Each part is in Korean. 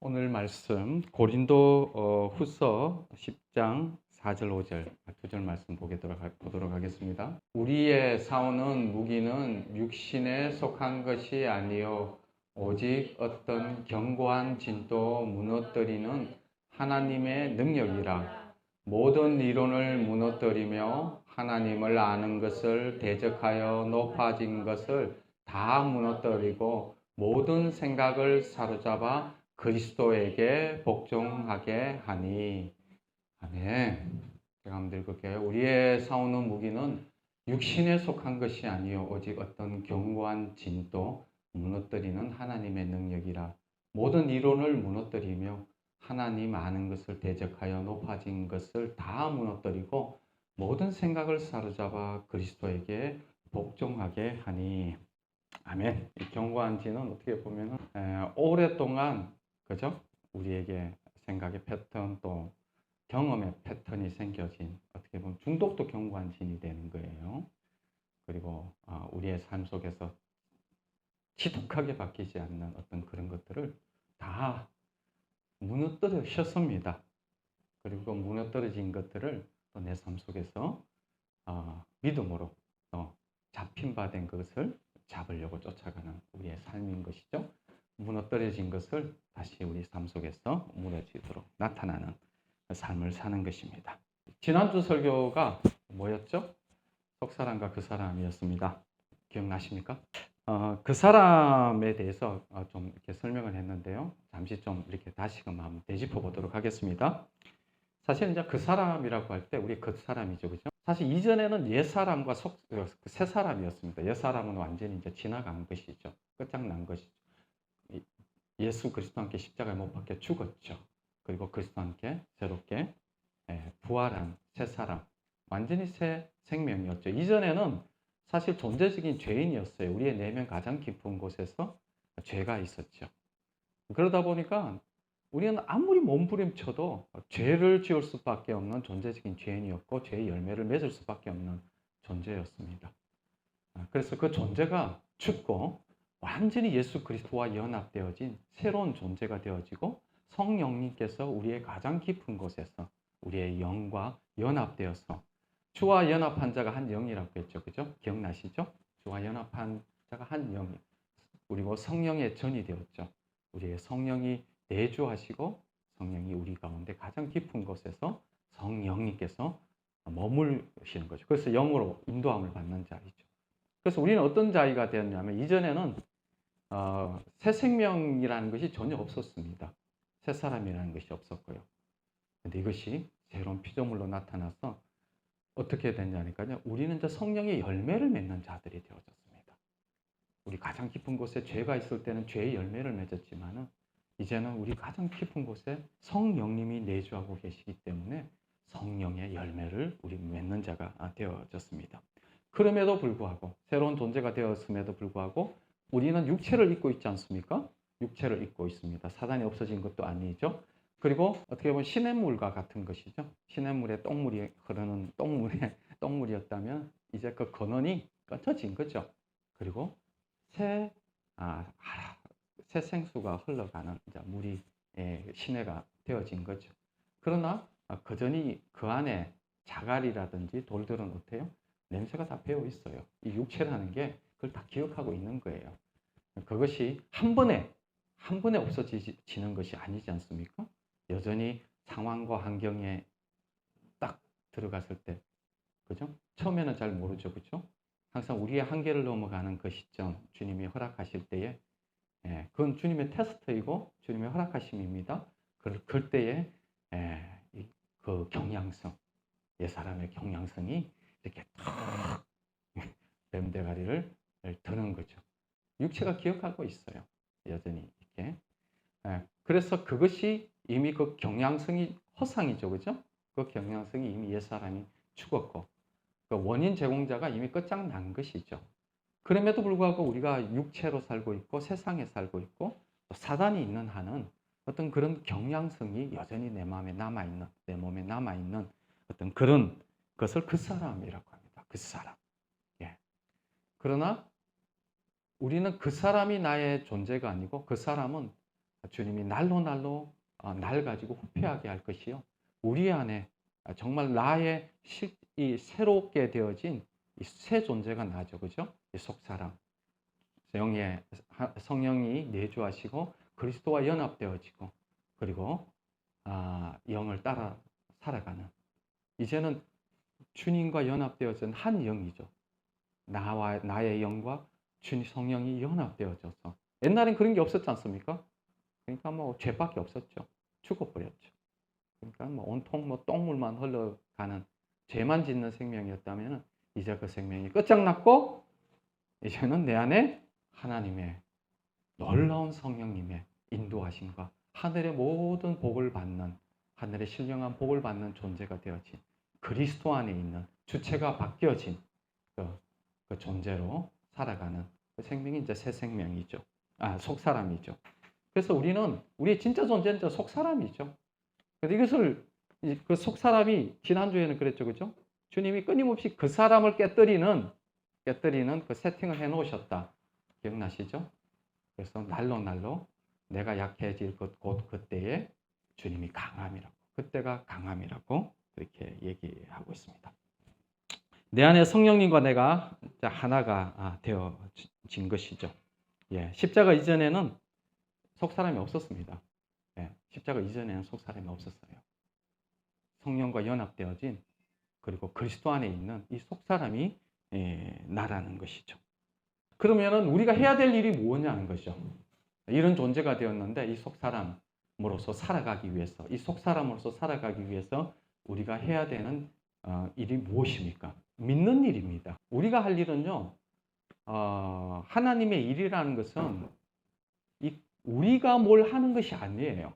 오늘 말씀 고린도 후서 10장 4절 5절 두 절 말씀 보도록 하겠습니다. 우리의 싸우는 무기는 육신에 속한 것이 아니요 오직 어떤 견고한 진도 무너뜨리는 하나님의 능력이라. 모든 이론을 무너뜨리며 하나님을 아는 것을 대적하여 높아진 것을 다 무너뜨리고 모든 생각을 사로잡아 그리스도에게 복종하게 하니. 아멘. 제가 한번 읽을게요. 우리의 싸우는 무기는 육신에 속한 것이 아니요 오직 어떤 견고한 진도 무너뜨리는 하나님의 능력이라. 모든 이론을 무너뜨리며 하나님 아는 것을 대적하여 높아진 것을 다 무너뜨리고 모든 생각을 사로잡아 그리스도에게 복종하게 하니. 아멘. 이 견고한 진은 어떻게 보면 오랫동안 그죠? 우리에게 생각의 패턴 또 경험의 패턴이 생겨진 어떻게 보면 중독도 견고한 진이 되는 거예요. 그리고 우리의 삶 속에서 지독하게 바뀌지 않는 어떤 그런 것들을 다 무너뜨리셨습니다. 그리고 그 무너뜨려진 것들을 또 내 삶 속에서 믿음으로 또 잡힌 바 된 것을 잡으려고 쫓아가는 우리의 삶인 것이죠. 무너뜨려진 것을 다시 우리 삶 속에서 무너지도록 나타나는 삶을 사는 것입니다. 지난주 설교가 뭐였죠? 속사람과 그 사람이었습니다. 기억나십니까? 그 사람에 대해서 좀 이렇게 설명을 했는데요. 잠시 좀 이렇게 다시금 한번 되짚어 보도록 하겠습니다. 사실 이제 그 사람이라고 할 때 우리 그 사람이죠, 그죠? 사실 이전에는 옛 사람과 새 사람이었습니다. 옛 사람은 완전히 이제 지나간 것이죠. 끝장난 것이죠. 예수 그리스도와 함께 십자가에 못 박혀 죽었죠. 그리고 그리스도와 함께 새롭게 부활한 새 사람, 완전히 새 생명이었죠. 이전에는 사실 존재적인 죄인이었어요. 우리의 내면 가장 깊은 곳에서 죄가 있었죠. 그러다 보니까 우리는 아무리 몸부림쳐도 죄를 지을 수밖에 없는 존재적인 죄인이었고 죄의 열매를 맺을 수밖에 없는 존재였습니다. 그래서 그 존재가 죽고 완전히 예수 그리스도와 연합되어진 새로운 존재가 되어지고 성령님께서 우리의 가장 깊은 곳에서 우리의 영과 연합되어서 주와 연합한 자가 한 영이라고 했죠. 그죠? 기억나시죠? 주와 연합한 자가 한 영이 그리고 성령의 전이 되었죠. 우리의 성령이 내주하시고 성령이 우리 가운데 가장 깊은 곳에서 성령님께서 머물시는 거죠. 그래서 영으로 인도함을 받는 자이죠. 그래서 우리는 어떤 자이가 되었냐면 이전에는 새 생명이라는 것이 전혀 없었습니다. 새 사람이라는 것이 없었고요. 근데 이것이 새로운 피조물로 나타나서 어떻게 됐냐니까요. 우리는 이제 성령의 열매를 맺는 자들이 되어졌습니다. 우리 가장 깊은 곳에 죄가 있을 때는 죄의 열매를 맺었지만은 이제는 우리 가장 깊은 곳에 성령님이 내주하고 계시기 때문에 성령의 열매를 우리 맺는 자가 되어졌습니다. 그럼에도 불구하고 새로운 존재가 되었음에도 불구하고 우리는 육체를 입고 있지 않습니까? 육체를 입고 있습니다. 사단이 없어진 것도 아니죠. 그리고 어떻게 보면 시냇물과 같은 것이죠. 시냇물에 똥물이 흐르는 똥물이었다면 이제 그 근원이 끊어진 거죠. 그리고 새 생수가 흘러가는 물이 시내가 되어진 거죠. 그러나 그전이 그 안에 자갈이라든지 돌들은 어때요? 냄새가 다 배어 있어요. 이 육체라는 게 그걸 다 기억하고 있는 거예요. 그것이 한 번에 없어지는 것이 아니지 않습니까? 여전히 상황과 환경에 딱 들어갔을 때, 그죠? 처음에는 잘 모르죠, 그죠? 항상 우리의 한계를 넘어가는 그 시점, 주님이 허락하실 때에, 그건 주님의 테스트이고 주님의 허락하심입니다. 그때에 그 경향성, 옛사람의 경향성이 이렇게 탁 뱀대가리를 드는 거죠. 육체가 기억하고 있어요. 여전히 이렇게. 그래서 그것이 이미 그 경향성이 허상이죠, 그죠? 그 경향성이 이미 옛사람이 죽었고 그 원인 제공자가 이미 끝장난 것이죠. 그럼에도 불구하고 우리가 육체로 살고 있고 세상에 살고 있고 또 사단이 있는 한은 어떤 그런 경향성이 여전히 내 마음에 남아있는, 내 몸에 남아있는 어떤 그런 것을 그 사람이라고 합니다. 그 사람. 예. 그러나 우리는 그 사람이 나의 존재가 아니고 그 사람은 주님이 날로 날 가지고 후패하게 할 것이요. 우리 안에 정말 나의 이 새롭게 되어진 이 새 존재가 나죠. 그죠? 이 속사람. 성령이 내주하시고 그리스도와 연합되어지고 그리고 영을 따라 살아가는 이제는 주님과 연합되어진 한 영이죠. 나의 영과 주님 성령이 연합되어져서 옛날엔 그런 게 없었지 않습니까? 그러니까 뭐 죄밖에 없었죠. 죽어버렸죠. 그러니까 뭐 온통 똥물만 흘러가는 죄만 짓는 생명이었다면 이제 그 생명이 끝장났고 이제는 내 안에 하나님의 놀라운 성령님의 인도하심과 하늘의 모든 복을 받는 하늘의 신령한 복을 받는 존재가 되어진 그리스도 안에 있는 주체가 바뀌어진 그 존재로 살아가는 그 생명이 이제 새 생명이죠. 속사람이죠. 그래서 우리의 진짜 존재는 속사람이죠. 그래서 이것을 그 속사람이 지난주에는 그랬죠. 그죠? 주님이 끊임없이 그 사람을 깨뜨리는 그 세팅을 해 놓으셨다. 기억나시죠? 그래서 날로 내가 약해질 곧 그때에 주님이 강함이라고. 그때가 강함이라고 그렇게 얘기하고 있습니다. 내 안에 성령님과 내가 하나가 되어진 것이죠. 예, 십자가 이전에는 속사람이 없었습니다. 예, 십자가 이전에는 속사람이 없었어요. 성령과 연합되어진 그리고 그리스도 안에 있는 이 속사람이 나라는 것이죠. 그러면은 우리가 해야 될 일이 무엇이냐는 것이죠. 이런 존재가 되었는데 이 속사람으로서 살아가기 위해서 이 속사람으로서 살아가기 위해서 우리가 해야 되는 일이 무엇입니까? 믿는 일입니다. 우리가 할 일은요. 하나님의 일이라는 것은 우리가 뭘 하는 것이 아니에요.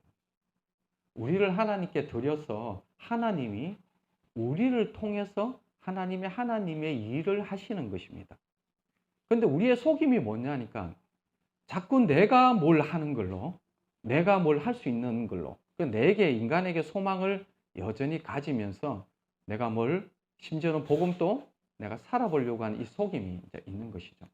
우리를 하나님께 드려서 하나님이 우리를 통해서 하나님의 일을 하시는 것입니다. 그런데 우리의 속임이 뭐냐니까 자꾸 내가 뭘 하는 걸로 내가 뭘 할 수 있는 걸로 인간에게 소망을 여전히 가지면서 내가 심지어는 복음도 내가 살아보려고 하는 이 속임이 이제 있는 것이죠.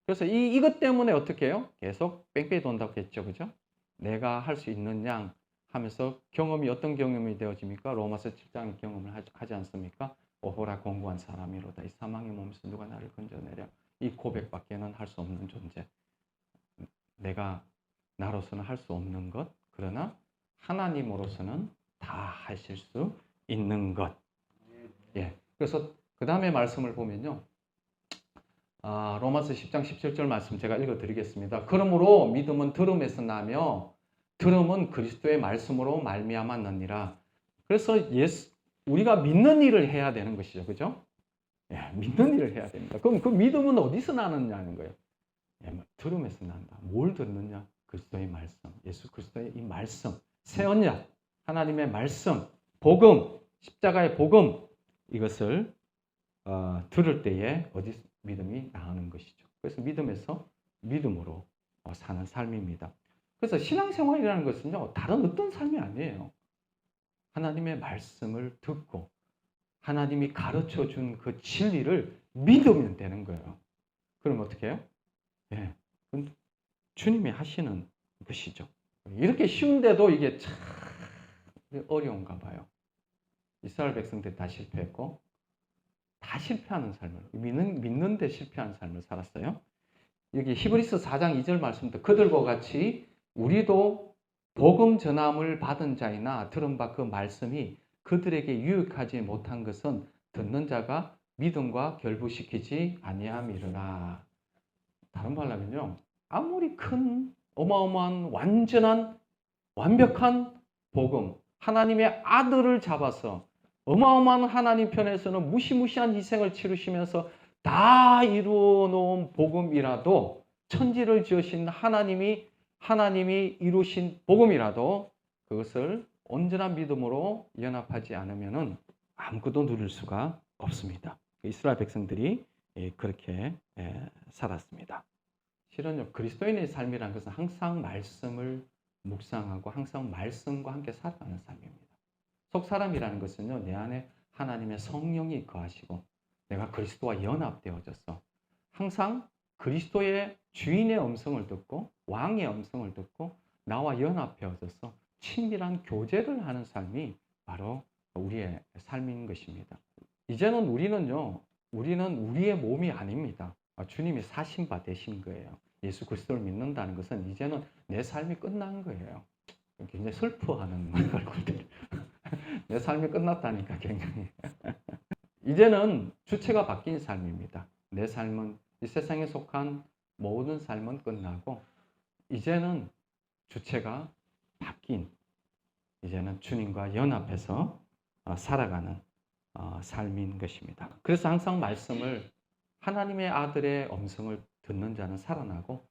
그래서 이것 때문에 어떻게 해요? 계속 뺑뺑이 돈다고 했죠. 그죠? 내가 할 수 있는 양 하면서 경험이 어떤 경험이 되어집니까? 로마서 7장의 경험을 하지 않습니까? 오호라 공고한 사람이로다. 이 사망의 몸에서 누가 나를 건져내랴. 이 고백밖에는 할 수 없는 존재. 내가 나로서는 할 수 없는 것. 그러나 하나님으로서는 다 하실 수 있는 것. 예. 그래서 그 다음에 말씀을 보면요. 로마서 10장 17절 말씀 제가 읽어드리겠습니다. 그러므로 믿음은 들음에서 나며 들음은 그리스도의 말씀으로 말미암았느니라. 그래서 우리가 믿는 일을 해야 되는 것이죠. 그죠? 예, 믿는 일을 해야 됩니다. 그럼 그 믿음은 어디서 나느냐는 거예요. 예, 들음에서 난다. 뭘 듣느냐? 그리스도의 말씀, 예수 그리스도의 이 말씀, 새 언약, 하나님의 말씀, 복음, 십자가의 복음 이것을 들을 때에 어디 믿음이 나오는 것이죠. 그래서 믿음으로 사는 삶입니다. 그래서 신앙생활이라는 것은요, 다른 어떤 삶이 아니에요. 하나님의 말씀을 듣고 하나님이 가르쳐 준 그 진리를 믿으면 되는 거예요. 그럼 어떻게 해요? 예, 주님이 하시는 것이죠. 이렇게 쉬운데도 이게 참 어려운가 봐요. 이스라엘 백성들이 다 실패했고 다 실패하는 삶을 믿는데 실패하는 삶을 살았어요. 여기 히브리서 4장 2절 말씀도 그들과 같이 우리도 복음 전함을 받은 자이나 들은 바 그 말씀이 그들에게 유익하지 못한 것은 듣는 자가 믿음과 결부시키지 아니함이르라. 다른 말로 하면요. 아무리 큰 어마어마한 완전한 완벽한 복음 하나님의 아들을 잡아서 어마어마한 하나님 편에서는 무시무시한 희생을 치르시면서 다 이루어 놓은 복음이라도 천지를 지으신 하나님이 이루신 복음이라도 그것을 온전한 믿음으로 연합하지 않으면 아무것도 누릴 수가 없습니다. 이스라엘 백성들이 그렇게 살았습니다. 실은요, 그리스도인의 삶이라는 것은 항상 말씀을 묵상하고 항상 말씀과 함께 살아가는 삶입니다. 속사람이라는 것은요, 내 안에 하나님의 성령이 거하시고 내가 그리스도와 연합되어져서 항상 그리스도의 주인의 음성을 듣고 왕의 음성을 듣고 나와 연합해져서 친밀한 교제를 하는 삶이 바로 우리의 삶인 것입니다. 이제는 우리는 우리의 몸이 아닙니다. 주님이 사신 바 되신 거예요. 예수 그리스도를 믿는다는 것은 이제는 내 삶이 끝난 거예요. 굉장히 슬퍼하는 얼굴들. 내 삶이 끝났다니까 굉장히. 이제는 주체가 바뀐 삶입니다. 내 삶은 이 세상에 속한 모든 삶은 끝나고 이제는 주체가 바뀐 이제는 주님과 연합해서 살아가는 삶인 것입니다. 그래서 항상 말씀을 하나님의 아들의 음성을 듣는 자는 살아나고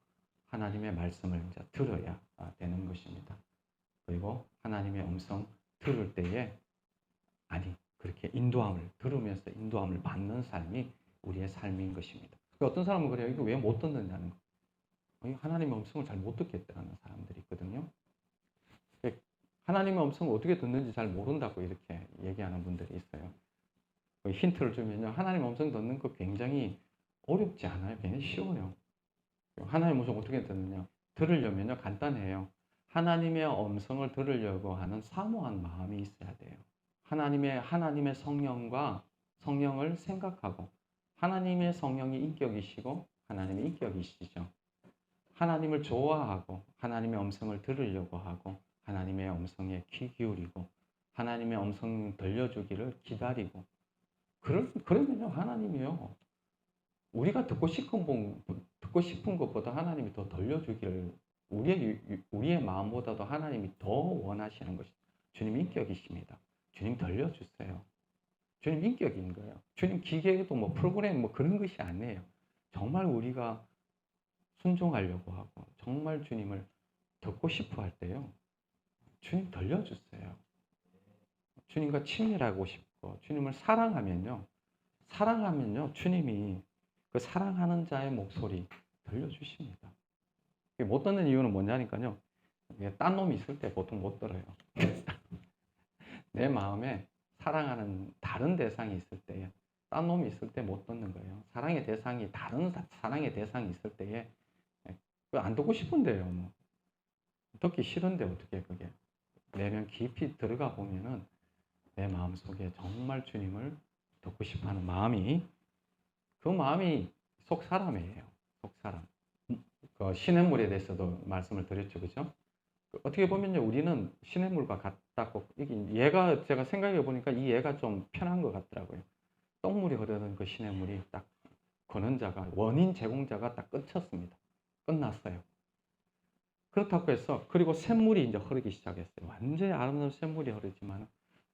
하나님의 말씀을 이제 들어야 되는 것입니다. 그리고 하나님의 음성 들을 때에 그렇게 들으면서 인도함을 받는 삶이 우리의 삶인 것입니다. 어떤 사람은 그래요. 이거 왜 못 듣느냐는 거. 하나님의 음성을 잘 못 듣겠다는 사람들이 있거든요. 하나님의 음성을 어떻게 듣는지 잘 모른다고 이렇게 얘기하는 분들이 있어요. 힌트를 주면요. 하나님의 음성 듣는 거 굉장히 어렵지 않아요. 굉장히 쉬워요. 하나님의 음성 어떻게 듣느냐. 들으려면요. 간단해요. 하나님의 음성을 들으려고 하는 사모한 마음이 있어야 돼요. 하나님의 성령을 생각하고 하나님의 성령이 인격이시고 하나님의 인격이시죠. 하나님을 좋아하고 하나님의 음성을 들으려고 하고 하나님의 음성에 귀 기울이고 하나님의 음성 들려주기를 기다리고 그러면요 하나님이요 우리가 듣고 싶은 것보다 하나님이 더 들려주기를 우리의 마음보다도 하나님이 더 원하시는 것이 주님 인격이십니다. 주님 들려주세요. 주님 인격인 거예요. 주님 기계도 프로그램 그런 것이 아니에요. 정말 우리가 순종하려고 하고 정말 주님을 듣고 싶어 할 때요. 주님 들려주세요. 주님과 친밀하고 싶고 주님을 사랑하면요. 주님이 그 사랑하는 자의 목소리 들려주십니다. 못 듣는 이유는 뭐냐니까요. 딴 놈이 있을 때 보통 못 들어요. 내 마음에 사랑하는 다른 대상이 있을 때에 딴 놈이 있을 때 못 듣는 거예요. 다른 사랑의 대상이 있을 때에 안 듣고 싶은데요. 듣기 싫은데 어떻게 그게 내면 깊이 들어가 보면은 내 마음 속에 정말 주님을 듣고 싶어하는 그 마음이 속 사람이에요. 속 사람. 그 시냇물에 대해서도 말씀을 드렸죠, 그죠? 어떻게 보면요, 우리는 시냇물과 같다고 얘가 제가 생각해 보니까 이 얘가 좀 편한 것 같더라고요. 똥물이 흐르는 그 시냇물이 딱 원인 제공자가 딱 끊쳤습니다. 끝났어요. 그렇다고 해서 그리고 샘물이 이제 흐르기 시작했어요. 완전히 아름다운 샘물이 흐르지만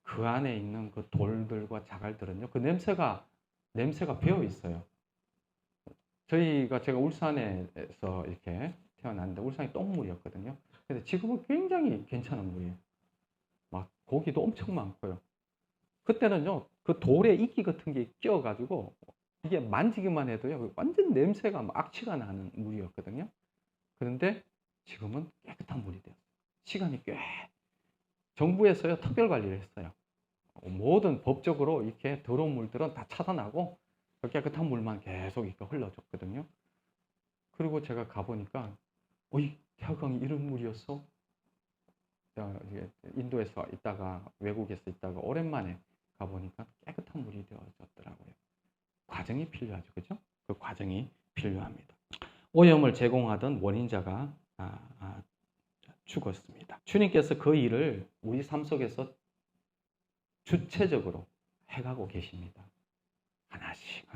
그 안에 있는 그 돌들과 자갈들은요. 그 냄새가 배어 있어요. 제가 울산에서 이렇게 태어났는데 울산이 똥물이었거든요. 근데 지금은 굉장히 괜찮은 물이에요. 막 고기도 엄청 많고요. 그때는요. 그 돌에 이끼 같은 게 끼어가지고 이게 만지기만 해도요. 완전 냄새가 악취가 나는 물이었거든요. 그런데 지금은 깨끗한 물이 되었어요. 시간이 정부에서요 특별 관리를 했어요. 모든 법적으로 이렇게 더러운 물들은 다 차단하고 깨끗한 물만 계속 이렇게 흘러줬거든요. 그리고 제가 가보니까 태화강이 이런 물이었어? 인도에서 외국에서 있다가 오랜만에 가보니까 깨끗한 물이 되어졌더라고요. 과정이 필요하죠, 그죠? 그 과정이 필요합니다. 오염을 제공하던 원인자가 죽었습니다. 주님께서 그 일을 우리 삶 속에서 주체적으로 해가고 계십니다. 하나씩.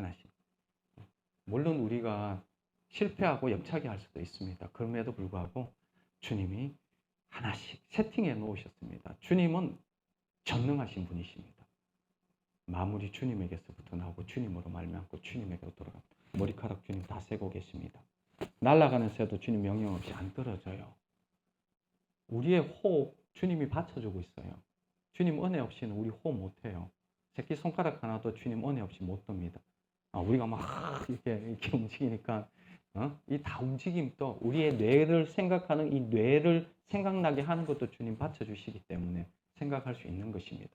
물론 우리가 실패하고 옆차기 할 수도 있습니다. 그럼에도 불구하고 주님이 하나씩 세팅해 놓으셨습니다. 주님은 전능하신 분이십니다. 마무리 주님에게서부터 나오고 주님으로 말미암고 주님에게로 돌아갑니다. 머리카락 주님 다 세고 계십니다. 날아가는 새도 주님 명령 없이 안 떨어져요. 우리의 호흡 주님이 받쳐주고 있어요. 주님 은혜 없이는 우리 호흡 못해요. 새끼손가락 하나도 주님 은혜 없이 못 듭니다. 우리가 막 이렇게 움직이니까 이 다 움직임도 우리의 뇌를 생각하는 이 뇌를 생각나게 하는 것도 주님 받쳐주시기 때문에 생각할 수 있는 것입니다.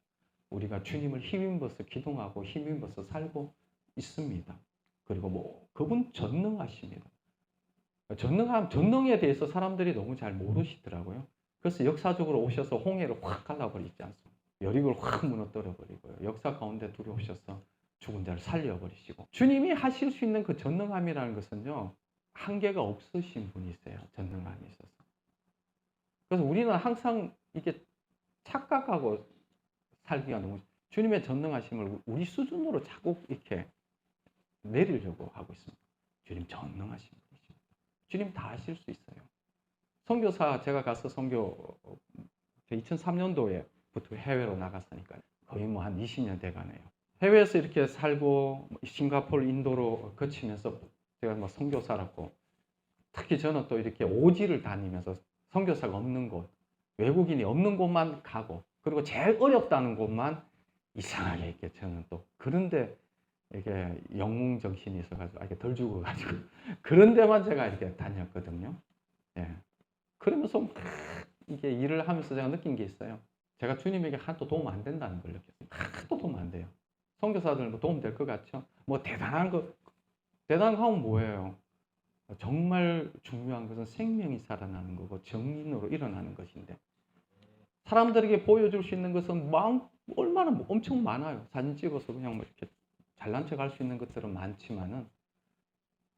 우리가 주님을 힘입어서 기동하고 힘입어서 살고 있습니다. 그리고 그분 전능하십니다. 전능에 대해서 사람들이 너무 잘 모르시더라고요. 그래서 역사적으로 오셔서 홍해를 확 갈라버리지 않습니까? 여리고를 확 무너뜨려 버리고요. 역사 가운데 들어오셔서 죽은 자를 살려버리시고, 주님이 하실 수 있는 그 전능함이라는 것은요, 한계가 없으신 분이세요. 전능함이 있어서. 그래서 우리는 항상 이게 착각하고 살기가 너무, 주님의 전능하심을 우리 수준으로 자꾸 이렇게 내리려고 하고 있습니다. 주님 전능하신 분이십니다. 주님 다 하실 수 있어요. 선교사 제가 가서 선교 2003년도에부터 해외로 나갔으니까 거의 뭐 한 20년 돼가네요. 해외에서 이렇게 살고 싱가포르, 인도로 거치면서 제가 뭐 선교사라고, 특히 저는 또 이렇게 오지를 다니면서 선교사가 없는 곳, 외국인이 없는 곳만 가고, 그리고 제일 어렵다는 곳만 이상하게 이렇게 저는 또 그런데 이게 영웅 정신이 있어가지고 이렇게 덜 죽어가지고 그런 데만 제가 이렇게 다녔거든요. 예. 그러면서 막 이게 일을 하면서 제가 느낀 게 있어요. 제가 주님에게 하나도 도움 안 된다는 걸 느꼈어요. 하나도 도움 안 돼요. 선교사들은 뭐 도움 될 것 같죠? 뭐 대단한 거 하면 뭐예요? 정말 중요한 것은 생명이 살아나는 거고 정인으로 일어나는 것인데, 사람들에게 보여줄 수 있는 것은 얼마나 엄청 많아요. 사진 찍어서 그냥 뭐 이렇게 잘난 척 할 수 있는 것들은 많지만은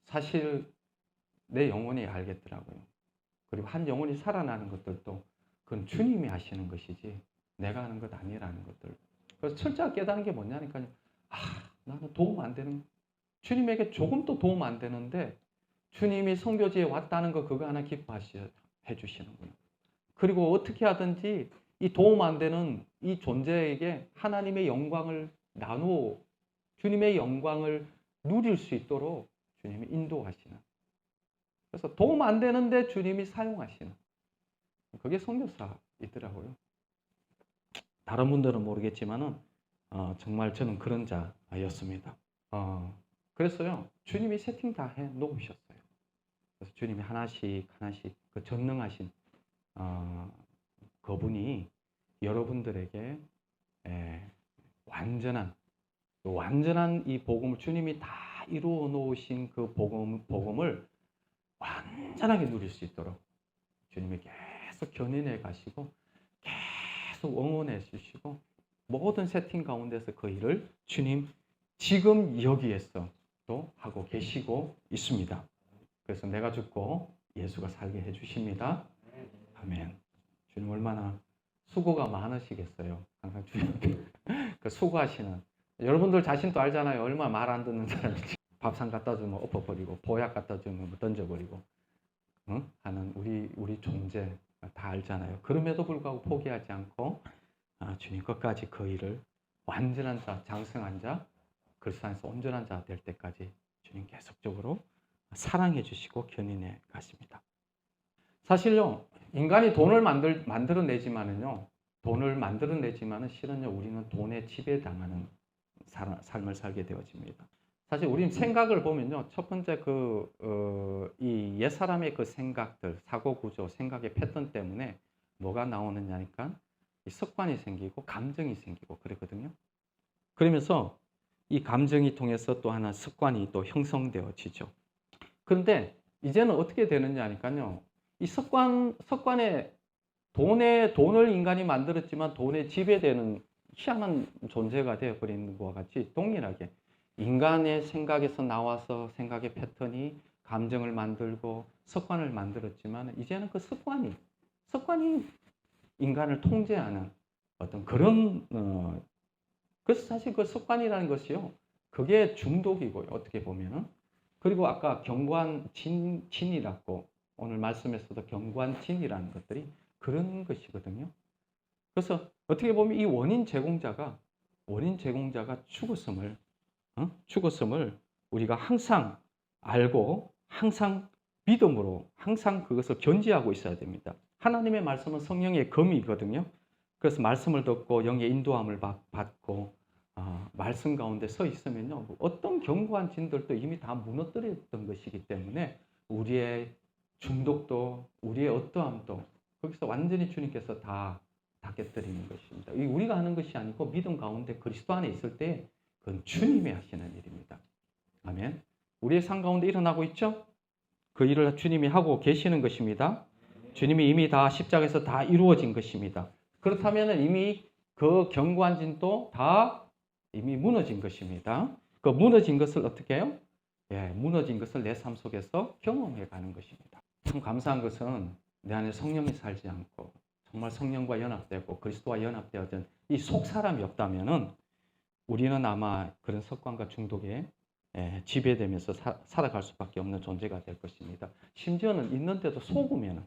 사실 내 영혼이 알겠더라고요. 그리고 한 영혼이 살아나는 것들도 그건 주님이 하시는 것이지 내가 하는 것 아니라는 것들. 그래서 철저하게 깨달은 게 뭐냐니까요. 나는 도움 안 되는, 주님에게 조금도 도움 안 되는데 주님이 선교지에 왔다는 거 그거 하나 기뻐해 주시는군요. 그리고 어떻게 하든지 이 도움 안 되는 이 존재에게 하나님의 영광을 나누어 주님의 영광을 누릴 수 있도록 주님이 인도하시는. 그래서 도움 안 되는데 주님이 사용하시는. 그게 선교사이더라고요. 다른 분들은 모르겠지만은 정말 저는 그런 자였습니다. 그래서요, 주님이 세팅 다 해 놓으셨어요. 그래서 주님이 하나씩 그 전능하신 그분이 여러분들에게 완전한 이 복음을, 주님이 다 이루어 놓으신 그 복음을 완전하게 누릴 수 있도록 주님이 계속 견인해 가시고 계속 응원해 주시고, 모든 세팅 가운데서 그 일을 주님 지금 여기에서 또 하고 계시고 있습니다. 그래서 내가 죽고 예수가 살게 해 주십니다. 아멘. 주님 얼마나 수고가 많으시겠어요. 항상 주님께 그 수고하시는, 여러분들 자신도 알잖아요. 얼마나 말 안 듣는 사람인지. 밥상 갖다 주면 엎어버리고, 보약 갖다 주면 던져버리고, 하는 우리 존재 다 알잖아요. 그럼에도 불구하고 포기하지 않고 주님 끝까지 그 일을 완전한 자, 장성한 자, 그리스도 안에서 온전한 자 될 때까지 주님 계속적으로 사랑해 주시고 견인해 가십니다. 사실요, 인간이 돈을 만들어내지만은요, 실은요, 우리는 돈에 지배당하는 삶을 살게 되어집니다. 사실 우리는 생각을 보면요, 첫 번째 이 옛사람의 그 생각들, 사고 구조, 생각의 패턴 때문에 뭐가 나오느냐니까 이 습관이 생기고 감정이 생기고 그러거든요. 그러면서 이 감정이 통해서 또 하나 습관이 또 형성되어지죠. 그런데 이제는 어떻게 되느냐니까요, 이 습관에 돈을 인간이 만들었지만 돈에 지배되는 희한한 존재가 되어버리는 것과 같이 동일하게 인간의 생각에서 나와서 생각의 패턴이 감정을 만들고 습관을 만들었지만, 이제는 그 습관이 인간을 통제하는 어떤 그런 그래서 사실 그 습관이라는 것이요, 그게 중독이고요, 어떻게 보면은. 그리고 아까 경관진이라고 오늘 말씀에서도 경관진이라는 것들이 그런 것이거든요. 그래서 어떻게 보면 이 원인 제공자가 죽었음을 우리가 항상 알고 항상 믿음으로 항상 그것을 견지하고 있어야 됩니다. 하나님의 말씀은 성령의 검이거든요. 그래서 말씀을 듣고 영의 인도함을 받고 말씀 가운데 서 있으면요, 어떤 견고한 진들도 이미 다 무너뜨렸던 것이기 때문에 우리의 중독도 우리의 어떠함도 거기서 완전히 주님께서 다 깨뜨리는 것입니다. 우리가 하는 것이 아니고 믿음 가운데 그리스도 안에 있을 때 그건 주님이 하시는 일입니다. 아멘. 우리의 삶 가운데 일어나고 있죠? 그 일을 주님이 하고 계시는 것입니다. 주님이 이미 다 십자가에서 다 이루어진 것입니다. 그렇다면 이미 그 견고한 진도 다 이미 무너진 것입니다. 그 무너진 것을 어떻게 해요? 무너진 것을 내 삶 속에서 경험해 가는 것입니다. 참 감사한 것은 내 안에 성령이 살지 않고 정말 성령과 연합되고 그리스도와 연합되어진 이 속 사람이 없다면은 우리는 아마 그런 습관과 중독에 지배되면서 살아갈 수밖에 없는 존재가 될 것입니다. 심지어는 있는데도 속으면은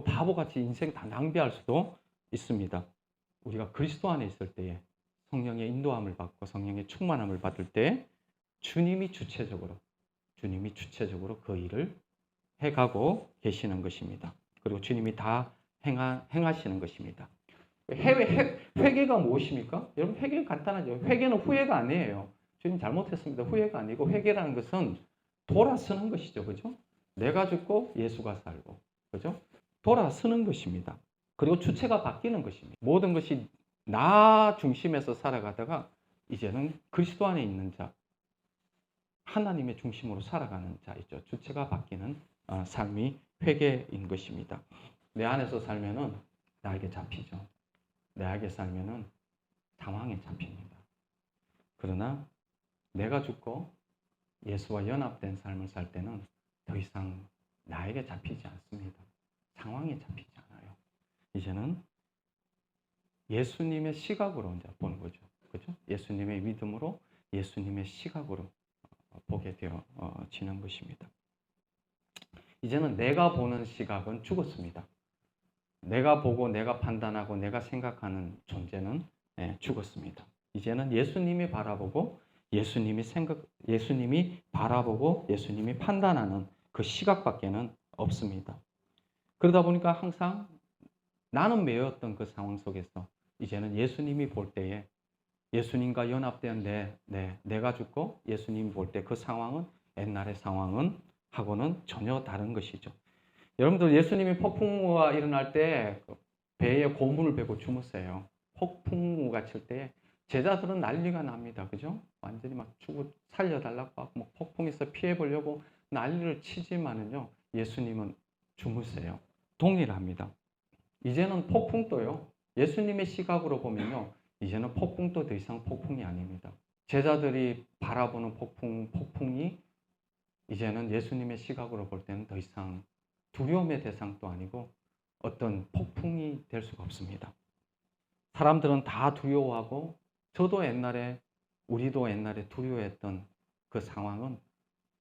바보같이 인생 다 낭비할 수도 있습니다. 우리가 그리스도 안에 있을 때에 성령의 인도함을 받고 성령의 충만함을 받을 때 주님이 주체적으로 그 일을 해가고 계시는 것입니다. 그리고 주님이 다 행하시는 것입니다. 회개가 무엇입니까? 여러분, 회개가 간단하죠. 회개는 후회가 아니에요. 주님 잘못했습니다. 후회가 아니고, 회개라는 것은 돌아서는 것이죠. 그죠? 내가 죽고 예수가 살고, 그죠? 돌아서는 것입니다. 그리고 주체가 바뀌는 것입니다. 모든 것이 나 중심에서 살아가다가 이제는 그리스도 안에 있는 자, 하나님의 중심으로 살아가는 자이죠. 주체가 바뀌는 삶이 회개인 것입니다. 내 안에서 살면은 나에게 잡히죠. 나에게 살면은 상황에 잡힙니다. 그러나 내가 죽고 예수와 연합된 삶을 살 때는 더 이상 나에게 잡히지 않습니다. 상황에 잡히지 않아요. 이제는 예수님의 시각으로 이제 보는 거죠. 그죠? 예수님의 믿음으로, 예수님의 시각으로 보게 되어지는 것입니다. 이제는 내가 보는 시각은 죽었습니다. 내가 보고 내가 판단하고 내가 생각하는 존재는 죽었습니다. 이제는 예수님이 바라보고 예수님이 바라보고 예수님이 판단하는 그 시각밖에는 없습니다. 그러다 보니까 항상 나는 매였던 그 상황 속에서 이제는 예수님이 볼 때에 예수님과 연합된 내가 죽고 예수님이 볼 때 그 상황은 옛날의 상황은 하고는 전혀 다른 것이죠. 여러분들 예수님이 폭풍우가 일어날 때 배에 고문을 베고 주무세요. 폭풍우가 칠 때 제자들은 난리가 납니다. 그죠? 완전히 막 죽고 살려달라고 하고 뭐 폭풍에서 피해보려고 난리를 치지만은요, 예수님은 주무세요. 동일합니다. 이제는 폭풍도요, 예수님의 시각으로 보면요, 이제는 폭풍도 더 이상 폭풍이 아닙니다. 제자들이 바라보는 폭풍이 이제는 예수님의 시각으로 볼 때는 더 이상 두려움의 대상도 아니고 어떤 폭풍이 될 수가 없습니다. 사람들은 다 두려워하고 우리도 옛날에 두려워했던 그 상황은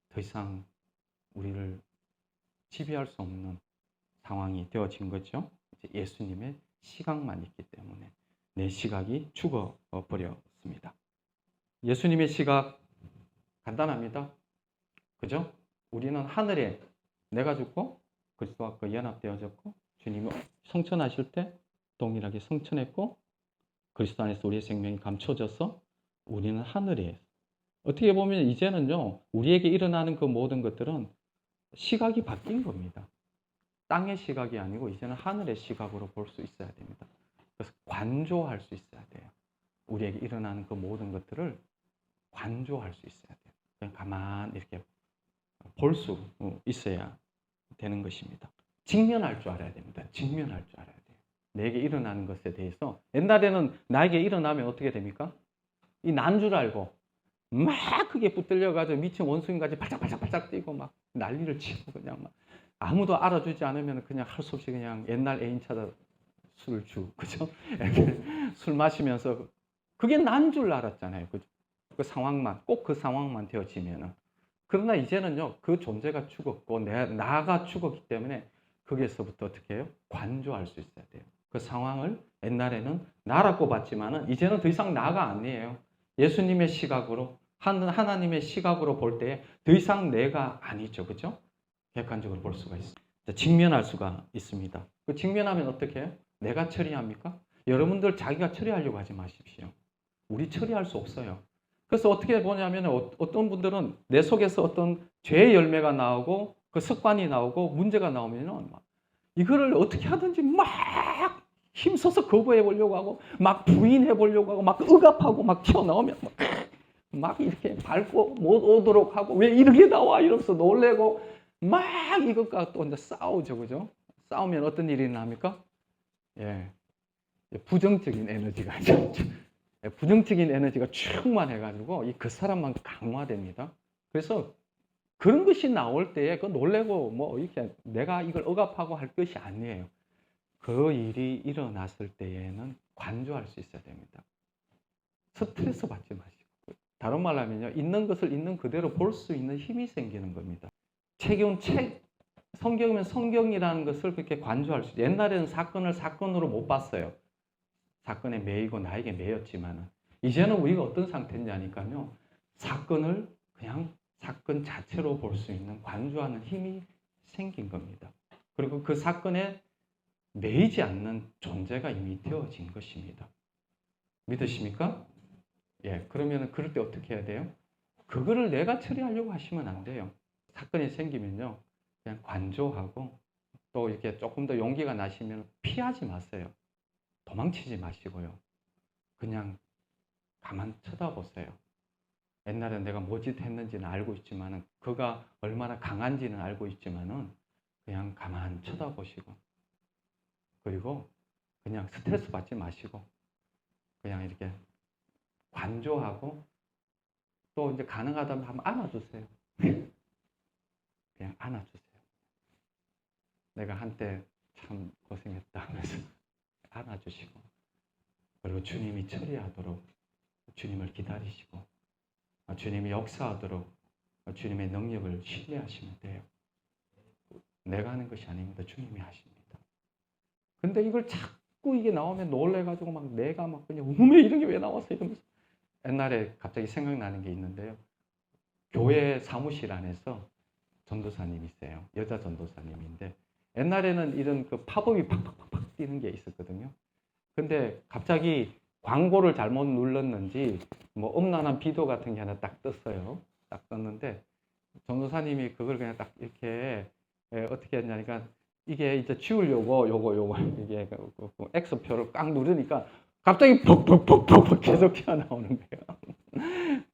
더 이상 우리를 지배할 수 없는 상황이 되어진 거죠. 이제 예수님의 시각만 있기 때문에 내 시각이 죽어버렸습니다. 예수님의 시각 간단합니다. 그죠? 우리는 하늘에 내가 죽고 그리스도와 연합되어졌고 주님이 성천하실 때 동일하게 성천했고 그리스도 안에서 우리의 생명이 감춰져서 우리는 하늘에, 어떻게 보면 이제는요, 우리에게 일어나는 그 모든 것들은 시각이 바뀐 겁니다. 땅의 시각이 아니고 이제는 하늘의 시각으로 볼 수 있어야 됩니다. 그래서 관조할 수 있어야 돼요. 우리에게 일어나는 그 모든 것들을 관조할 수 있어야 돼요. 그냥 가만히 이렇게 볼 수 있어야 되는 것입니다. 직면할 줄 알아야 됩니다. 직면할 줄 알아야 돼요. 내게 일어나는 것에 대해서. 옛날에는 나에게 일어나면 어떻게 됩니까? 이 난 줄 알고 막 크게 붙들려가지고 미친 원숭이까지 발작발작 뛰고 막 난리를 치고 그냥 막 아무도 알아주지 않으면 그냥 할 수 없이 그냥 옛날 애인 찾아 술을 그죠? 술 마시면서 그게 난 줄 알았잖아요. 그죠? 꼭 그 상황만 되어지면은. 그러나 이제는요, 그 존재가 죽었고 나가 죽었기 때문에 거기에서부터 어떻게 해요? 관조할 수 있어야 돼요. 그 상황을 옛날에는 나라고 봤지만은 이제는 더 이상 나가 아니에요. 예수님의 시각으로, 하나님의 시각으로 볼 때 더 이상 내가 아니죠. 그죠? 객관적으로 볼 수가 있습니다. 직면할 수가 있습니다. 그 직면하면 어떻게 해요? 내가 처리합니까? 여러분들 자기가 처리하려고 하지 마십시오. 우리 처리할 수 없어요. 그래서 어떻게 보냐면 어떤 분들은 내 속에서 어떤 죄의 열매가 나오고 그 습관이 나오고 문제가 나오면 이거를 어떻게 하든지 막 힘써서 거부해 보려고 하고 막 부인해 보려고 하고 막 억압하고 막 튀어나오면 막 이렇게 밟고 못 오도록 하고 왜 이렇게 나와 이러면서 놀래고 막 이것과 또 이제 싸우죠, 그죠? 싸우면 어떤 일이 납니까? 예, 부정적인 에너지가 부정적인 에너지가 충만해가지고 그 사람만 강화됩니다. 그래서 그런 것이 나올 때에 그 놀래고 뭐 이렇게 내가 이걸 억압하고 할 것이 아니에요. 그 일이 일어났을 때에는 관조할 수 있어야 됩니다. 스트레스 받지 마시고. 다른 말로 하면요, 있는 것을 있는 그대로 볼 수 있는 힘이 생기는 겁니다. 성경이면 성경이라는 것을 그렇게 관조할 수 있어요. 옛날에는 사건을 사건으로 못 봤어요. 사건에 매이고 나에게 매였지만 이제는 우리가 어떤 상태냐니까요. 사건을 그냥 사건 자체로 볼 수 있는 관조하는 힘이 생긴 겁니다. 그리고 그 사건에 매이지 않는 존재가 이미 되어진 것입니다. 믿으십니까? 예, 그러면 그럴 때 어떻게 해야 돼요? 그거를 내가 처리하려고 하시면 안 돼요. 사건이 생기면요, 그냥 관조하고 또 이렇게 조금 더 용기가 나시면 피하지 마세요. 도망치지 마시고요. 그냥 가만 쳐다보세요. 옛날에 내가 뭐짓 했는지는 알고 있지만은 그가 얼마나 강한지는 알고 있지만은 그냥 가만 쳐다보시고 그리고 그냥 스트레스 받지 마시고 그냥 이렇게 관조하고 또 이제 가능하다면 한번 안아주세요. 그냥 안아주세요. 내가 한때 참 고생했다 하면서 안아주시고 그리고 주님이 처리하도록 주님을 기다리시고 주님이 역사하도록 주님의 능력을 신뢰하시면 돼요. 내가 하는 것이 아닙니다. 주님이 하십니다. 근데 이걸 자꾸 이게 나오면 놀래가지고 막 내가 막 그냥 왜 이런 게 왜 나왔어 이러면서 옛날에 갑자기 생각나는 게 있는데요. 교회 사무실 안에서 전도사님이세요. 여자 전도사님인데 옛날에는 이런 그 팝업이 팍팍팍 뛰는 게 있었거든요. 근데 갑자기 광고를 잘못 눌렀는지 뭐 음란한 비디오 같은 게 하나 딱 떴어요. 딱 떴는데 전도사님이 그걸 그냥 딱 이렇게 어떻게 했냐니까 이게 이제 지우려고 요거 이게 X표를 꽉 누르니까 갑자기 퍽퍽퍽퍽 계속 튀어나오는 거예요.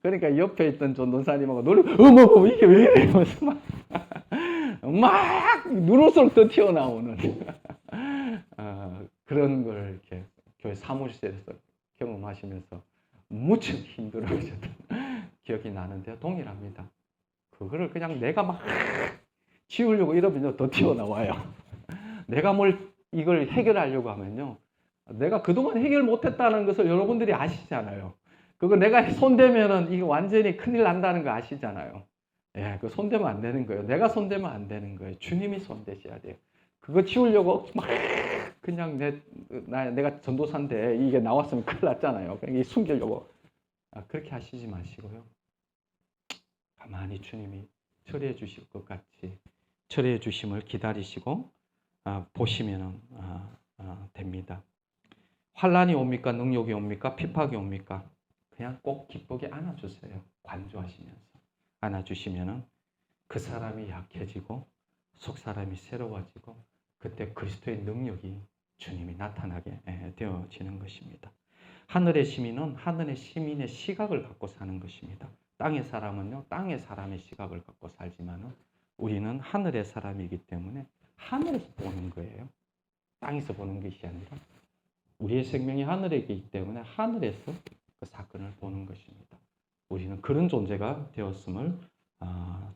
그러니까 옆에 있던 전도사님하고 놀리고 어머 이게 왜 이래 이러면서 막 누를수록 더 튀어나오는 그런 걸 이렇게 교회 사무실에서 경험하시면서 무척 힘들어하셨던 기억이 나는데요. 동일합니다. 그거를 그냥 내가 막 지우려고 이러면요 더 튀어나와요. 내가 이걸 해결하려고 하면요 내가 그동안 해결 못했다는 것을 여러분들이 아시잖아요. 그거 내가 손대면은 이거 완전히 큰일 난다는 거 아시잖아요. 예, 그 손대면 안 되는 거예요. 내가 손대면 안 되는 거예요. 주님이 손대셔야 돼요. 그거 지우려고 막 그냥 내가 전도사인데 이게 나왔으면 큰일 났잖아요. 그냥 숨기려고. 그렇게 하시지 마시고요. 가만히 주님이 처리해 주실 것 같이 처리해 주심을 기다리시고 보시면 됩니다. 환난이 옵니까? 능욕이 옵니까? 핍박이 옵니까? 그냥 꼭 기쁘게 안아주세요. 관조하시면서 안아주시면 그 사람이 약해지고 속 사람이 새로워지고 그때 그리스도의 능력이 주님이 나타나게 되어지는 것입니다. 하늘의 시민은 하늘의 시민의 시각을 갖고 사는 것입니다. 땅의 사람은요, 땅의 사람의 시각을 갖고 살지만은 우리는 하늘의 사람이기 때문에 하늘에서 보는 거예요. 땅에서 보는 것이 아니라 우리의 생명이 하늘에 있기 때문에 하늘에서 그 사건을 보는 것입니다. 우리는 그런 존재가 되었음을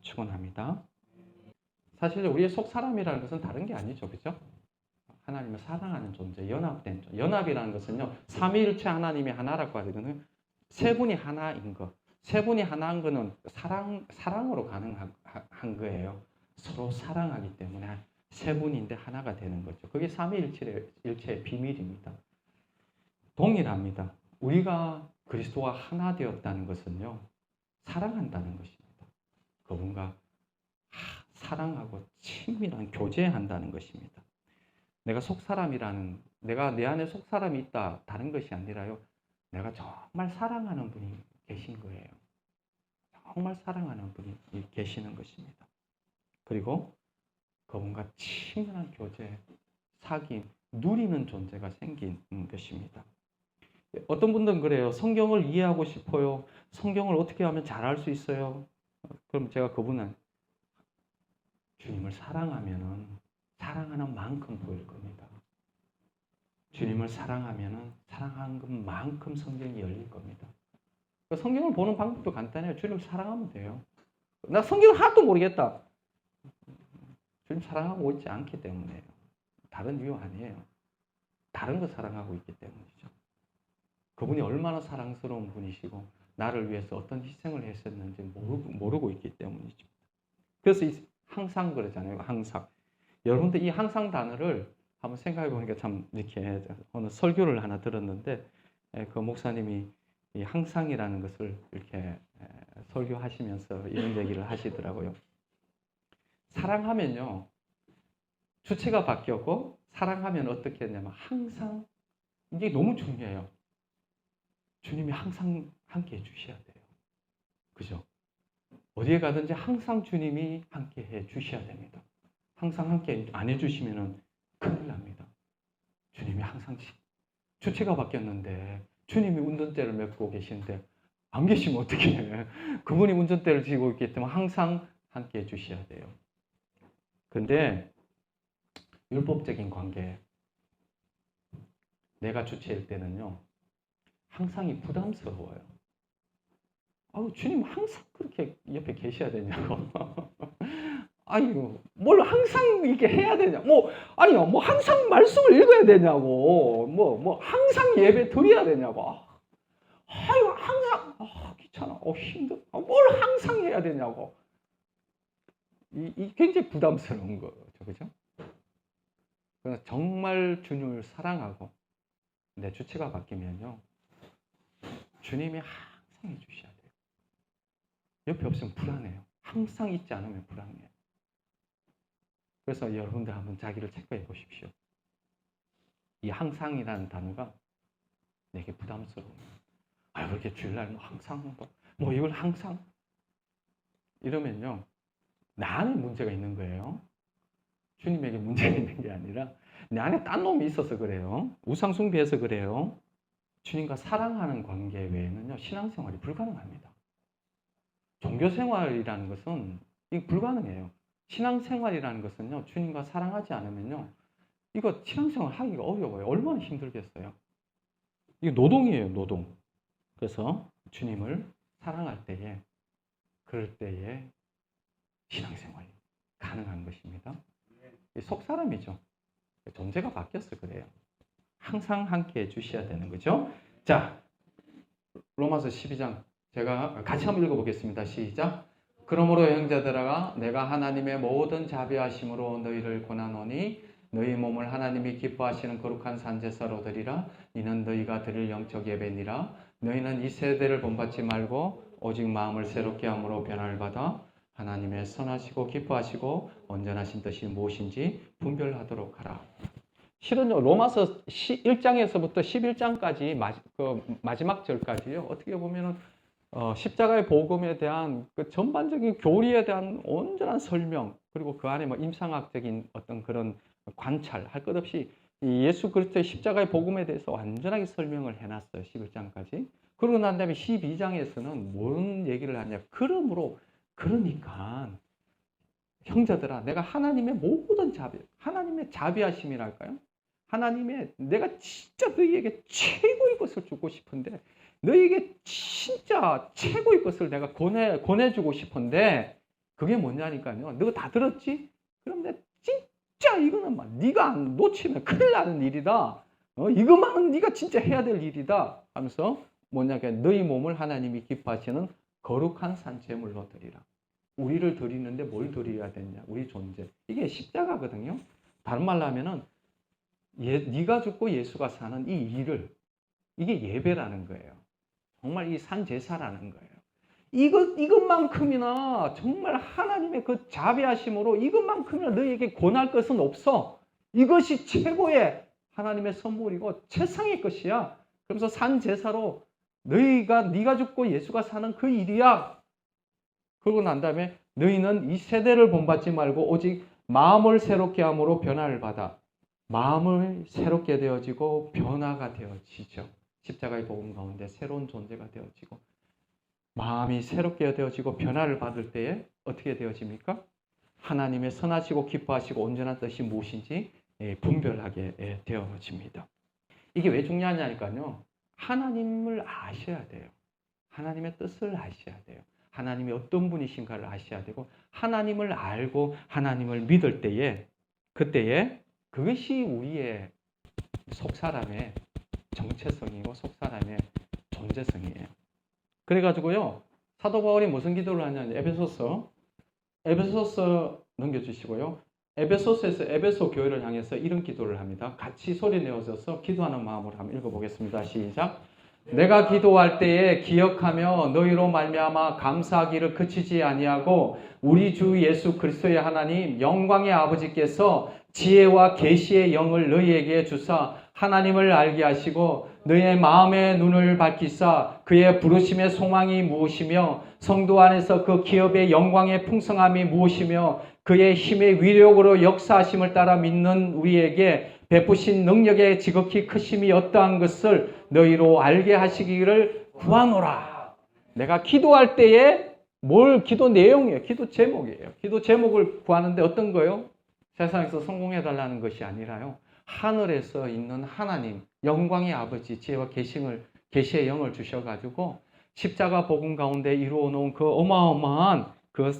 축원합니다. 사실 우리의 속 사람이라는 것은 다른 게 아니죠, 그렇죠? 하나님을 사랑하는 존재, 연합된 존재. 연합이라는 것은요, 삼위일체 하나님이 하나라고 하거든요. 세 분이 하나인 것. 세 분이 하나인 것은 사랑으로 가능한 거예요. 서로 사랑하기 때문에 세 분인데 하나가 되는 거죠. 그게 삼위일체의 비밀입니다. 동일합니다. 우리가 그리스도와 하나 되었다는 것은요, 사랑한다는 것입니다. 그분과 사랑하고 친밀한 교제한다는 것입니다. 내가 내가 내 안에 속 사람이 있다. 다른 것이 아니라요. 내가 정말 사랑하는 분이 계신 거예요. 정말 사랑하는 분이 계시는 것입니다. 그리고 그분과 친밀한 교제, 사귐, 누리는 존재가 생긴 것입니다. 어떤 분들은 그래요. 성경을 이해하고 싶어요. 성경을 어떻게 하면 잘할 수 있어요? 그럼 제가 그분은 주님을 사랑하면은 사랑하는 만큼 보일 겁니다. 주님을 사랑하면은 사랑하는 것만큼 성경이 열릴 겁니다. 성경을 보는 방법도 간단해요. 주님을 사랑하면 돼요. 나 성경을 하나도 모르겠다. 주님 사랑하고 있지 않기 때문에요. 다른 이유 아니에요. 다른 거 사랑하고 있기 때문이죠. 그분이 얼마나 사랑스러운 분이시고 나를 위해서 어떤 희생을 했었는지 모르고 있기 때문이죠. 그래서 항상 그러잖아요. 항상. 여러분들 이 항상 단어를 한번 생각해 보니까 참 이렇게 오늘 설교를 하나 들었는데 그 목사님이 이 항상이라는 것을 이렇게 설교하시면서 이런 얘기를 하시더라고요. 사랑하면요. 주체가 바뀌었고 사랑하면 어떻게 했냐면 항상 이게 너무 중요해요. 주님이 항상 함께 해주셔야 돼요. 그죠? 어디에 가든지 항상 주님이 함께 해주셔야 됩니다. 항상 함께 안 해주시면 큰일 납니다. 주님이 항상 주체가 바뀌었는데 주님이 운전대를 메고 계시는데 안 계시면 어떻게 해? 그분이 운전대를 쥐고 있기 때문에 항상 함께 해주셔야 돼요. 근데 율법적인 관계 내가 주체일 때는요. 항상이 부담스러워요. 아유, 주님 항상 그렇게 옆에 계셔야 되냐고. 아유, 뭘 항상 이렇게 해야 되냐. 아니요, 항상 말씀을 읽어야 되냐고. 항상 예배 드려야 되냐고. 아유, 항상, 귀찮아. 힘들어. 뭘 항상 해야 되냐고. 이 굉장히 부담스러운 거죠. 그죠? 그래서 정말 주님을 사랑하고 내 주체가 바뀌면요. 주님이 항상 해주셔야 돼요. 옆에 없으면 불안해요. 항상 있지 않으면 불안해요. 그래서 여러분들 한번 자기를 체크해 보십시오. 이 항상이라는 단어가 내게 부담스러워요. 그렇게 주일날 항상 이걸 항상 이러면요. 나 안에 문제가 있는 거예요. 주님에게 문제가 있는 게 아니라 내 안에 딴 놈이 있어서 그래요. 우상숭배해서 그래요. 주님과 사랑하는 관계 외에는요. 신앙생활이 불가능합니다. 종교생활이라는 것은 이게 불가능해요. 신앙생활이라는 것은요. 주님과 사랑하지 않으면요. 이거 신앙생활 하기가 어려워요. 얼마나 힘들겠어요. 이게 노동이에요. 노동. 그래서 주님을 사랑할 때에 그럴 때에 신앙생활이 가능한 것입니다. 속 사람이죠. 존재가 바뀌었어 그래요. 항상 함께 해주셔야 되는 거죠. 자, 로마서 12장 제가 같이 한번 읽어보겠습니다. 시작. 그러므로 형제들아 내가 하나님의 모든 자비하심으로 너희를 권하노니 너희 몸을 하나님이 기뻐하시는 거룩한 산제사로 드리라. 이는 너희가 드릴 영적 예배니라. 너희는 이 세대를 본받지 말고 오직 마음을 새롭게 함으로 변화를 받아 하나님의 선하시고 기뻐하시고 온전하신 뜻이 무엇인지 분별하도록 하라. 실은 로마서 1장에서부터 11장까지 마지막 절까지요. 어떻게 보면은 십자가의 복음에 대한 그 전반적인 교리에 대한 온전한 설명, 그리고 그 안에 임상학적인 어떤 그런 관찰 할 것 없이 예수 그리스도의 십자가의 복음에 대해서 완전하게 설명을 해놨어요. 11장까지. 그러고 난 다음에 12장에서는 뭔 얘기를 하냐. 그러니까 형제들아 내가 하나님의 모든 하나님의 자비하심이랄까요? 하나님의 내가 진짜 너희에게 최고의 것을 주고 싶은데 너희에게 진짜 최고의 것을 내가 권해주고 싶은데 그게 뭐냐니까요. 너 다 들었지? 그럼 내가 진짜 이거는 네가 안 놓치면 큰일 나는 일이다. 이것만은 네가 진짜 해야 될 일이다 하면서 너희 몸을 하나님이 기뻐하시는 거룩한 산제물로 드리라. 우리를 드리는데 뭘 드려야 되냐? 우리 존재. 이게 십자가거든요. 다른 말로 하면은 네가 죽고 예수가 사는 이 일을 이게 예배라는 거예요. 정말 이 산제사라는 거예요. 이것만큼이나 정말 하나님의 그 자비하심으로 이것만큼이나 너희에게 권할 것은 없어. 이것이 최고의 하나님의 선물이고 최상의 것이야. 그래서 산제사로 네가 죽고 예수가 사는 그 일이야. 그러고 난 다음에 너희는 이 세대를 본받지 말고 오직 마음을 새롭게 함으로 변화를 받아. 마음을 새롭게 되어지고 변화가 되어지죠. 십자가의 복음 가운데 새로운 존재가 되어지고 마음이 새롭게 되어지고 변화를 받을 때에 어떻게 되어집니까? 하나님의 선하시고 기뻐하시고 온전한 뜻이 무엇인지 분별하게 되어집니다. 이게 왜 중요하냐니까요. 하나님을 아셔야 돼요. 하나님의 뜻을 아셔야 돼요. 하나님이 어떤 분이신가를 아셔야 되고 하나님을 알고 하나님을 믿을 때에 그때에 그것이 우리의 속사람의 정체성이고 속사람의 존재성이에요. 그래가지고요. 사도 바울이 무슨 기도를 하냐면 에베소서 넘겨주시고요. 에베소서에서 에베소 교회를 향해서 이런 기도를 합니다. 같이 소리 내어서 기도하는 마음으로 한번 읽어보겠습니다. 시작. 내가 기도할 때에 기억하며 너희로 말미암아 감사하기를 그치지 아니하고 우리 주 예수 그리스도의 하나님 영광의 아버지께서 지혜와 계시의 영을 너희에게 주사 하나님을 알게 하시고 너희의 마음의 눈을 밝히사 그의 부르심의 소망이 무엇이며 성도 안에서 그 기업의 영광의 풍성함이 무엇이며 그의 힘의 위력으로 역사하심을 따라 믿는 우리에게 베푸신 능력의 지극히 크심이 어떠한 것을 너희로 알게 하시기를 구하노라. 내가 기도할 때에 기도 내용이에요. 기도 제목이에요. 기도 제목을 구하는데 어떤 거요? 세상에서 성공해달라는 것이 아니라요. 하늘에서 있는 하나님, 영광의 아버지, 지혜와 계시의 영을 주셔가지고 십자가 복음 가운데 이루어 놓은 그 어마어마한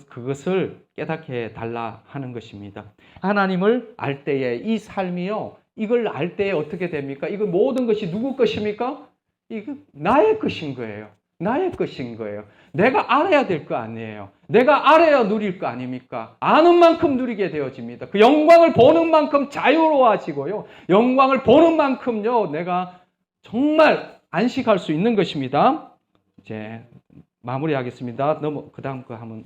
그것을 깨닫게 달라 하는 것입니다. 하나님을 알 때에 이 삶이요. 이걸 알 때에 어떻게 됩니까? 이거 모든 것이 누구 것입니까? 이거 나의 것인 거예요. 나의 것인 거예요. 내가 알아야 될 거 아니에요. 내가 알아야 누릴 거 아닙니까? 아는 만큼 누리게 되어집니다. 그 영광을 보는 만큼 자유로워지고요. 영광을 보는 만큼요. 내가 정말 안식할 수 있는 것입니다. 이제 마무리하겠습니다. 그 다음 거 한번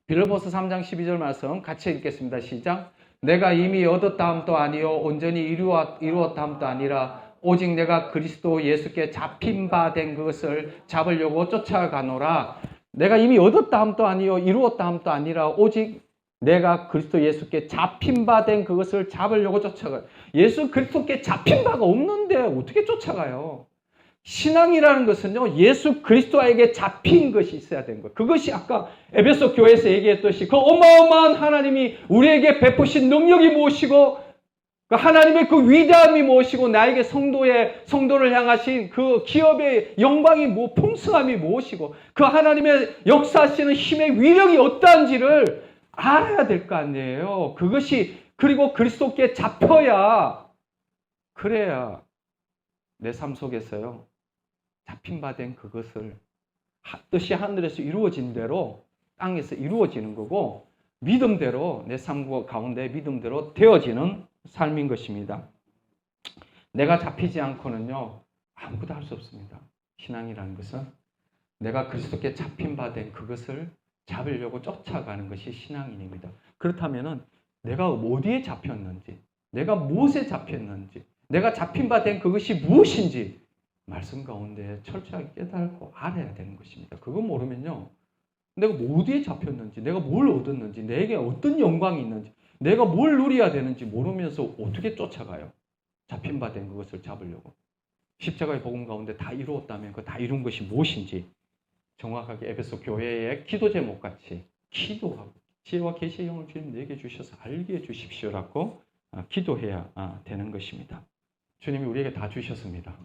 빌립보서 3장 12절 말씀 같이 읽겠습니다. 시작. 내가 이미 얻었다 함도 아니요 온전히 이루었다 함도 아니라 오직 내가 그리스도 예수께 잡힌 바 된 그것을 잡으려고 쫓아가노라. 내가 이미 얻었다 함도 아니요 이루었다 함도 아니라 오직 내가 그리스도 예수께 잡힌 바 된 그것을 잡으려고 쫓아가요. 예수 그리스도께 잡힌 바가 없는데 어떻게 쫓아가요? 신앙이라는 것은요, 예수 그리스도에게 잡힌 것이 있어야 되는 거예요. 그것이 아까 에베소 교회에서 얘기했듯이 그 어마어마한 하나님이 우리에게 베푸신 능력이 무엇이고, 그 하나님의 그 위대함이 무엇이고, 나에게 성도를 향하신 그 기업의 영광이 풍성함이 무엇이고, 그 하나님의 역사하시는 힘의 위력이 어떠한지를 알아야 될 거 아니에요. 그리고 그리스도께 잡혀야, 그래야 내 삶 속에서요, 잡힌 바 된 그것을 뜻이 하늘에서 이루어진 대로 땅에서 이루어지는 거고 믿음대로 내 삶 가운데 믿음대로 되어지는 삶인 것입니다. 내가 잡히지 않고는요 아무것도 할 수 없습니다. 신앙이라는 것은 내가 그리스도께 잡힌 바 된 그것을 잡으려고 쫓아가는 것이 신앙인입니다. 그렇다면은 내가 어디에 잡혔는지, 내가 무엇에 잡혔는지, 내가 잡힌 바 된 그것이 무엇인지 말씀 가운데 철저하게 깨닫고 알아야 되는 것입니다. 그거 모르면요, 내가 어디에 잡혔는지, 내가 뭘 얻었는지, 내게 어떤 영광이 있는지, 내가 뭘 누려야 되는지 모르면서 어떻게 쫓아가요? 잡힌 바 된 그것을 잡으려고. 십자가의 복음 가운데 다 이루었다면 그 다 이룬 것이 무엇인지 정확하게 에베소 교회의 기도 제목같이 기도하고 지혜와 계시의 영을 주님 내게 주셔서 알게 해주십시오라고 기도해야 되는 것입니다. 주님이 우리에게 다 주셨습니다.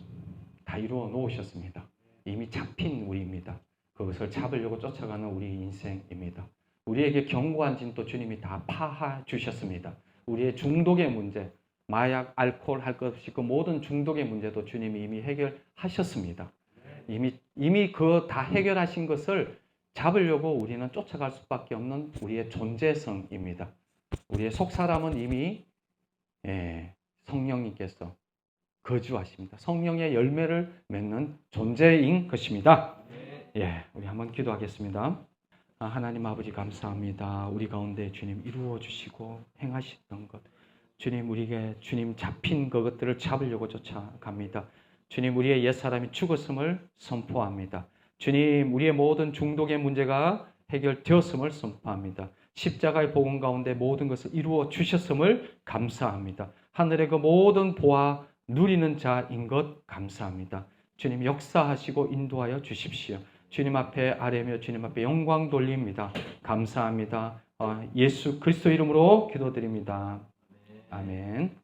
다 이루어 놓으셨습니다. 이미 잡힌 우리입니다. 그것을 잡으려고 쫓아가는 우리 인생입니다. 우리에게 견고한 진도 주님이 다 파하 주셨습니다. 우리의 중독의 문제, 마약, 알코올 할 것 없이 그 모든 중독의 문제도 주님이 이미 해결하셨습니다. 이미 그 다 해결하신 것을 잡으려고 우리는 쫓아갈 수밖에 없는 우리의 존재성입니다. 우리의 속사람은 이미 성령님께서 거주하십니다. 성령의 열매를 맺는 존재인 것입니다. 우리 한번 기도하겠습니다. 하나님 아버지 감사합니다. 우리 가운데 주님 이루어 주시고 행하시던 것, 주님 우리에게 주님 잡힌 그것들을 잡으려고 쫓아갑니다. 주님 우리의 옛사람이 죽었음을 선포합니다. 주님 우리의 모든 중독의 문제가 해결되었음을 선포합니다. 십자가의 복음 가운데 모든 것을 이루어 주셨음을 감사합니다. 하늘의 그 모든 보아 누리는 자인 것 감사합니다. 주님 역사하시고 인도하여 주십시오. 주님 앞에 아뢰며 주님 앞에 영광 돌립니다. 감사합니다. 예수 그리스도 이름으로 기도드립니다. 아멘.